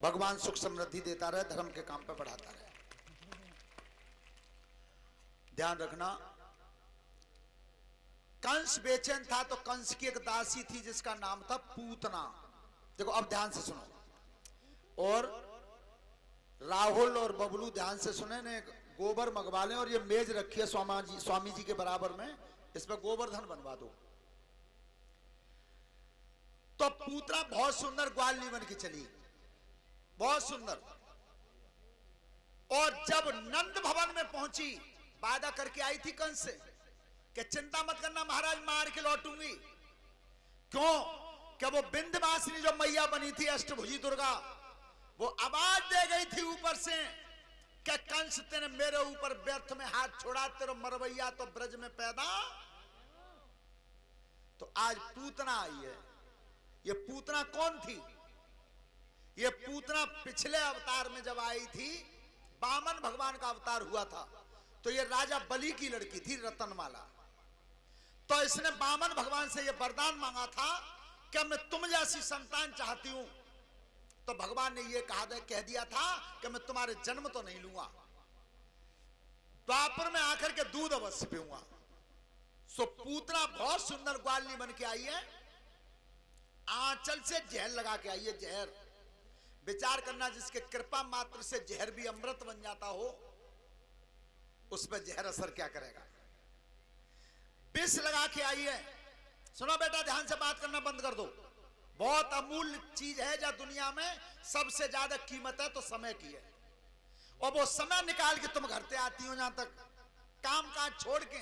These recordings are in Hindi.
भगवान सुख समृद्धि देता रहे, धर्म के काम पे बढ़ाता रहे। ध्यान रखना, कंस बेचैन था तो कंस की एक दासी थी जिसका नाम था पूतना। देखो अब ध्यान से सुनो, और राहुल और बबलू ध्यान से सुने ने, गोबर मंगवा लें और ये मेज रखी है स्वामी जी के बराबर में, इसमें गोवर्धन बनवा दो। तो पूतना बहुत सुंदर ग्वालनी बन के चली, बहुत सुंदर। और जब नंद भवन में पहुंची, वादा करके आई थी कंस से कि चिंता मत करना महाराज, मार के लौटूंगी। क्यों? क्या वो विंध्यवासिनी जो मैया बनी थी अष्टभुजी दुर्गा, वो आवाज दे गई थी ऊपर से कि कंस तेने मेरे ऊपर व्यर्थ में हाथ छोड़ा, तेरे मरवैया तो ब्रज में पैदा। तो आज पूतना आई है। ये पूतना कौन थी? ये पूतना पिछले अवतार में जब आई थी, वामन भगवान का अवतार हुआ था, तो ये राजा बलि की लड़की थी रतनमाला। तो इसने वामन भगवान से ये वरदान मांगा था कि मैं तुम जैसी संतान चाहती हूं। तो भगवान ने ये कह दिया था कि मैं तुम्हारे जन्म तो नहीं लूंगा, द्वापर में आकर के दूध अवश्य पीऊंगा। सो पूतना बहुत सुंदर ग्वालनी बन के आई है, आंचल से जहर लगा के आई है। जहर, विचार करना, जिसके कृपा मात्र से जहर भी अमृत बन जाता हो, उस पर जहर असर क्या करेगा। विष लगा के आई है। सुनो बेटा, ध्यान से बात करना बंद कर दो। बहुत अमूल्य चीज है, जब दुनिया में सबसे ज्यादा कीमत है तो समय की है। और वो समय निकाल के तुम घर से आती हो, जहां तक काम काज छोड़ के,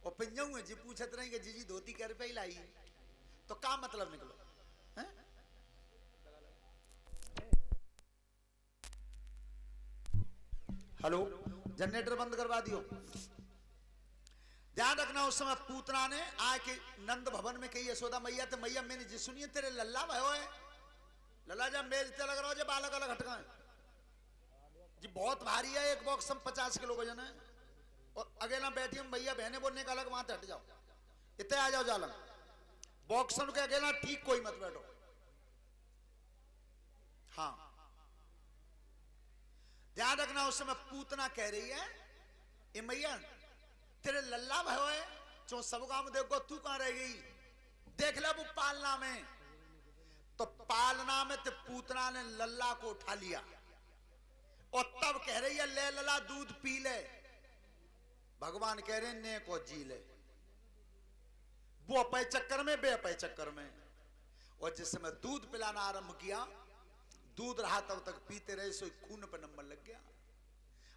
और पिंजऊ जी पूछत रहेंगे जीजी धोती कर पे ही लाई, तो क्या मतलब निकलो है? हेलो, जनरेटर बंद करवा दियो। ध्यान रखना, उस समय पूतना ने आके नंद भवन में कही यशोदा मैया ते मैया मैंने जी सुनिए तेरे लल्ला भयो है, लल्ला जब मेज ते लग रहा हो, जब बालक अलग हटका जी बहुत भारी है, एक बॉक्स में 50 किलो वजन है, और अकेला बैठी हम भैया बहने बोलने का अलग, वहां हट जाओ, इतने आ जाओ जालम, बॉक्सन के अकेला ठीक कोई मत बैठो। हाँ, ध्यान रखना, उस समय पूतना कह रही है ए मैया तेरे लल्ला भयो है, जो सब काम देखो तू कहां रह गई, देख ले वो पालना में। तो पालना में तो पूतना ने लल्ला को उठा लिया, और तब कह रही है ले लला दूध पी ले। भगवान कह रहे ने को जी ले, वो अपे चक्कर में बे अपे चक्कर में। और जिस समय दूध पिलाना आरंभ किया, दूध रहा तब तक पीते रहे, सो खून पर नंबर लग गया।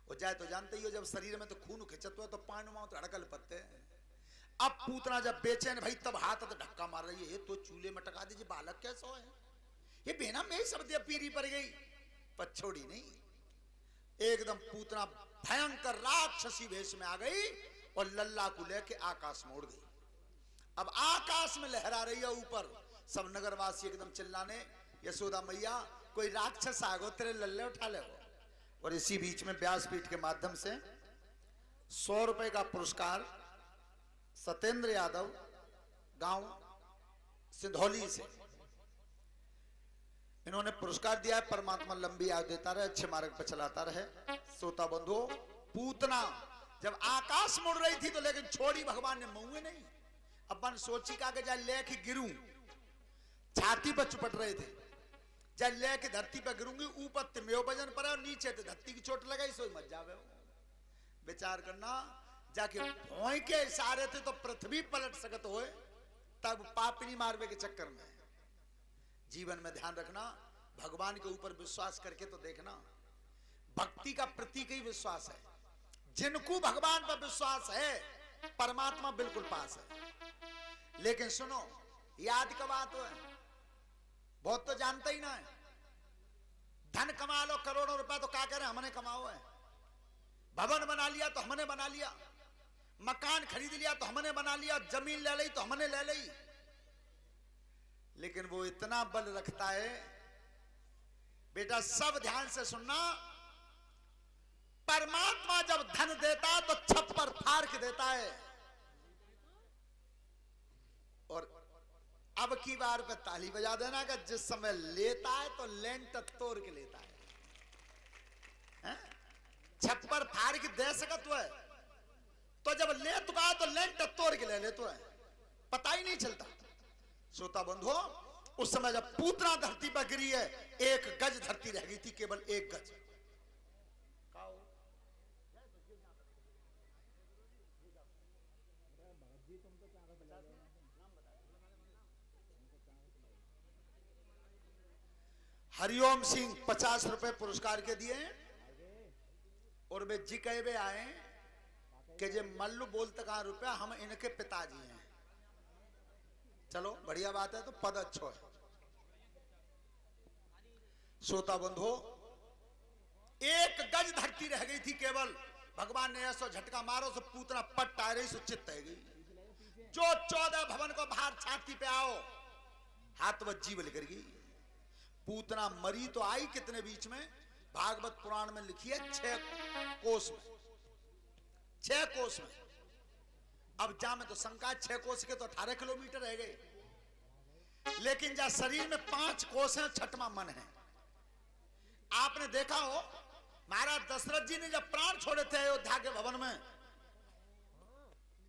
और जाए तो जानते ही हो, जब शरीर में तो खून खिंचत हुआ तो पान माओ तो अड़कल पत्ते। अब पूतना जब बेचैन भाई, तब हाथ तो धक्का मार रही है, तो चूल्हे में टका दीजिए, बालक कैसा है ये, बेना में सब दिया पीरी पड़ गई, पर छोड़ी नहीं। एकदम पूतना भयंकर राक्षसी वेश में आ गई और लल्ला को लेके आकाश में उड़ गई। अब आकाश में लहरा रही है ऊपर, सब नगरवासी एकदम चिल्लाने, यशोदा मैया कोई राक्षस आ गो, तेरे लल्ले उठा ले। और इसी बीच में व्यासपीठ के माध्यम से 100 रुपए का पुरस्कार सत्येंद्र यादव, गांव सिंधौली से, इन्होंने पुरस्कार दिया है। परमात्मा लंबी आयु देता रहे, अच्छे मार्ग पर चलाता रहे। श्रोता बंधु, पूतना जब आकाश मुड़ रही थी तो लेकिन छोड़ी भगवान ने मुंह नहीं। अपन सोची का के जाए लेके गिरूं, छाती पर चुपट रहे थे, जब लेके धरती पर गिरूंगी, ऊपर तिमेव वजन पर है और नीचे तो धरती की चोट लगाई, सोई मत जावे। विचार करना, जाके भौं के इशारे थे तो पृथ्वी पलट सकत होए, तब पापनी मारवे के चक्कर में। जीवन में ध्यान रखना, भगवान के ऊपर विश्वास करके तो देखना, भक्ति का प्रतीक ही विश्वास है। जिनको भगवान पर विश्वास है, परमात्मा बिल्कुल पास है। लेकिन सुनो, याद का बात है, बहुत तो जानते ही ना है। धन कमा लो करोड़ों रुपए तो क्या करें, हमने कमाओ है। भवन बना लिया तो हमने बना लिया, मकान खरीद लिया तो हमने बना लिया, जमीन ले ली तो हमने ले ली। लेकिन वो इतना बल रखता है, बेटा सब ध्यान से सुनना, परमात्मा जब धन देता है तो छप्पर फाड़ के देता है। और अब की बार पे ताली बजा देना कि जिस समय लेता है तो लेंट तोड़ के लेता है, छप्पर फाड़ के दे सकत है, तो जब ले तुका तो लेंट तोड़ के ले तो है, पता ही नहीं चलता। श्रोता बंधु, उस समय जब पूतना धरती पर गिरी है, 1 गज धरती रह गई थी, केवल 1 गज। हरिओम सिंह 50 रुपए पुरस्कार के दिए और वे जी कहे आए कि जे मल्लू बोलते कहा रुपया, हम इनके पिताजी हैं। चलो बढ़िया बात है, तो पद अच्छो है। श्रोता बंधु, 1 गज धरती रह गई थी केवल, भगवान ने ऐसा झटका मारो सो पूतना पट टायरे सो चित्त है गई। जो 14 भवन को बाहर छाती पे आओ, हाथ वह जीव लेकर गई। पूतना मरी तो आई कितने बीच में, भागवत पुराण में लिखी है 6 कोस में, 6 कोस में। अब जा में तो शंका, 6 कोस के तो 18 किलोमीटर रह गए, लेकिन जा शरीर में 5 कोस है, 6वां मन है। आपने देखा हो महाराज दशरथ जी ने जब प्राण छोड़े थे अयोध्या के भवन में,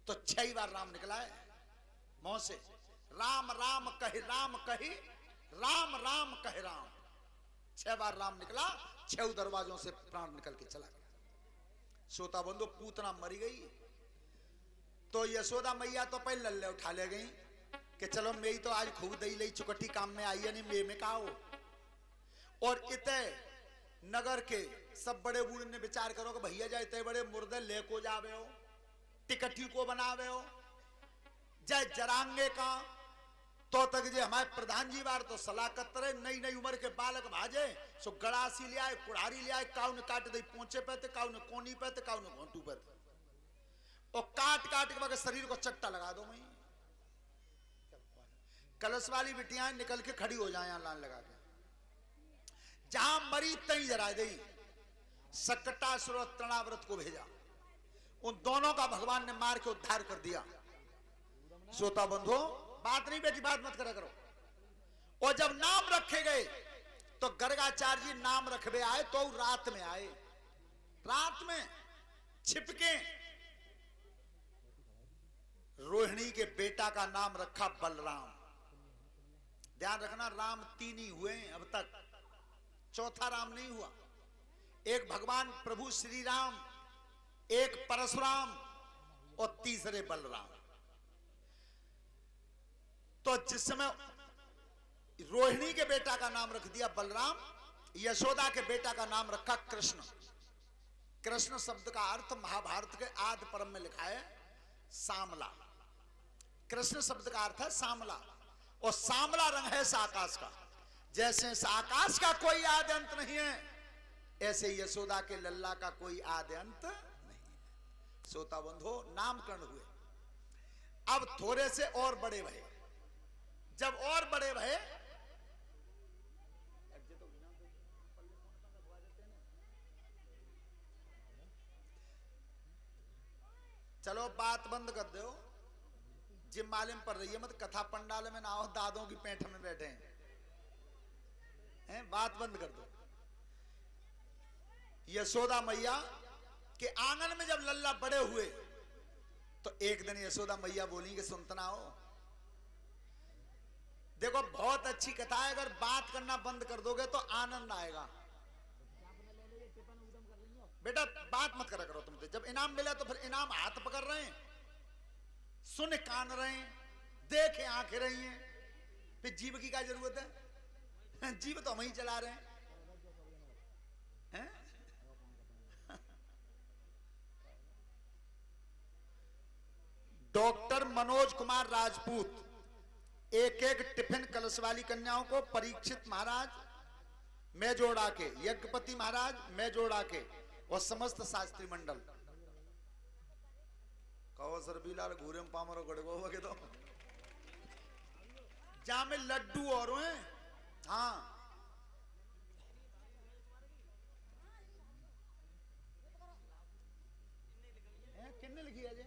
तो 6 बार राम निकला है मुंह से। राम राम कही राम कही, राम राम कहे राम। 6 बार राम निकला, 6 दरवाजों से प्राण निकल के चला गया। श्रोता बंधु, पूतना मरी गई तो यशोदा मैया तो पहले लल्ले उठा ले गई कि चलो मेरी तो आज खूब दही लई चुकट्टी काम में आई है, नहीं मे में का हो। और इतने नगर के सब बड़े बूढ़े ने विचार करो कि भैया जा इतने बड़े मुर्दे ले को जावे हो, टिकटी को बनावे हो, जय जरांगे का तो तक जे हमारे प्रधान जी बार तो सलाह करते रहे, नई नई उम्र के बालक भाजे सो गड़ासी ले आए, कुड़ारी ले आए, काउ ने काट दे पोंचे पे, काउ ने कोनी पे, काउ ने घोंटू पे, और काट काट के शरीर को चट्टा लगा दो। मैं कलश वाली बिटियां निकल के खड़ी हो जाए यहां लान लगा के, जहां मरी तई जरा गई। सकटासुर और तृणाव्रत को भेजा, उन दोनों का भगवान ने मार के उद्धार कर दिया। श्रोता बंधु, बात नहीं बेटी, बात मत करा करो। और जब नाम रखे गए तो गर्गाचार्य जी नाम रखवे आए तो रात में आए, रात में छिपके। रोहिणी के बेटा का नाम रखा बलराम। ध्यान रखना, राम 3 ही हुए अब तक, चौथा राम नहीं हुआ। एक भगवान प्रभु श्री राम, एक परशुराम और तीसरे बलराम। तो जिस समय रोहिणी के बेटा का नाम रख दिया बलराम, यशोदा के बेटा का नाम रखा कृष्ण। कृष्ण शब्द का अर्थ महाभारत के आदि परम में लिखा है सामला। कृष्ण शब्द का अर्थ है सामला, और सामला रंग है इस आकाश का। जैसे इस आकाश का कोई आदि अंत नहीं है, ऐसे यशोदा के लल्ला का कोई आदि अंत नहीं है। श्रोता बंधु, नामकरण हुए। अब थोड़े से और बड़े भये। जब और बड़े भये, चलो बात बंद कर दो, जिम मालिम पर रही है मत, कथा पंडाल में ना हो, दादों की पेंट में बैठे हैं, बात बंद कर दो। यशोदा मैया के आंगन में जब लल्ला बड़े हुए तो एक दिन यशोदा मैया बोली कि सुनतना हो, देखो बहुत अच्छी कथा है, अगर बात करना बंद कर दोगे तो आनंद आएगा। बेटा बात मत करा करो तुम, जब इनाम मिला तो फिर इनाम हाथ पकड़ रहे हैं, सुन कान रहे हैं, देखे आंखें रही हैं, फिर जीव की क्या जरूरत है? जीव तो हम ही चला रहे हैं। डॉक्टर मनोज कुमार राजपूत एक एक टिफिन कलश वाली कन्याओं को, परीक्षित महाराज मेजोड़ा के, यज्ञपति महाराज मेजोड़ा के और समस्त शास्त्री मंडल। कहो सर बिलाल घूरे में पामरो गड़गो हो के तो जहां में लड्डू और हैं। हाँ किन्ने लिखी है जी?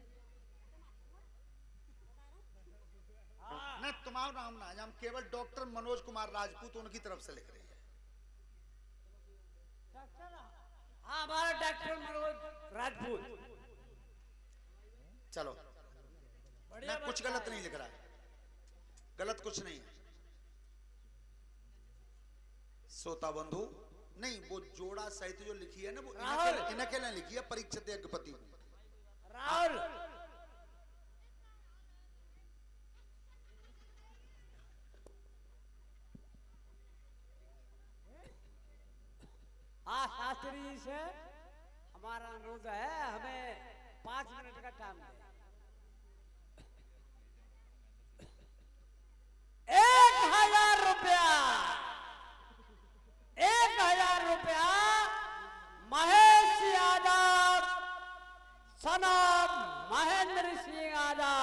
नहीं तुम्हारे राम राम ना, हम केवल डॉक्टर मनोज कुमार राजपूत उनकी तरफ से लिख रही है। हाँ, हमारा डॉक्टर मनोज राजपूत। चलो, मैं कुछ गलत नहीं लिख रहा है, गलत कुछ नहीं है। श्रोता बंधु, नहीं वो जोड़ा सहित जो लिखी है ना, वो इनके लिए लिखी है, परीक्षित यज्ञपति राहुल। हाँ, शास्त्री से हमारा अनुरोध है, हमें 5 मिनट का टाइम दें। 1000 रुपया, 1000 रुपया महेश यादव सनाम महेंद्र सिंह यादव।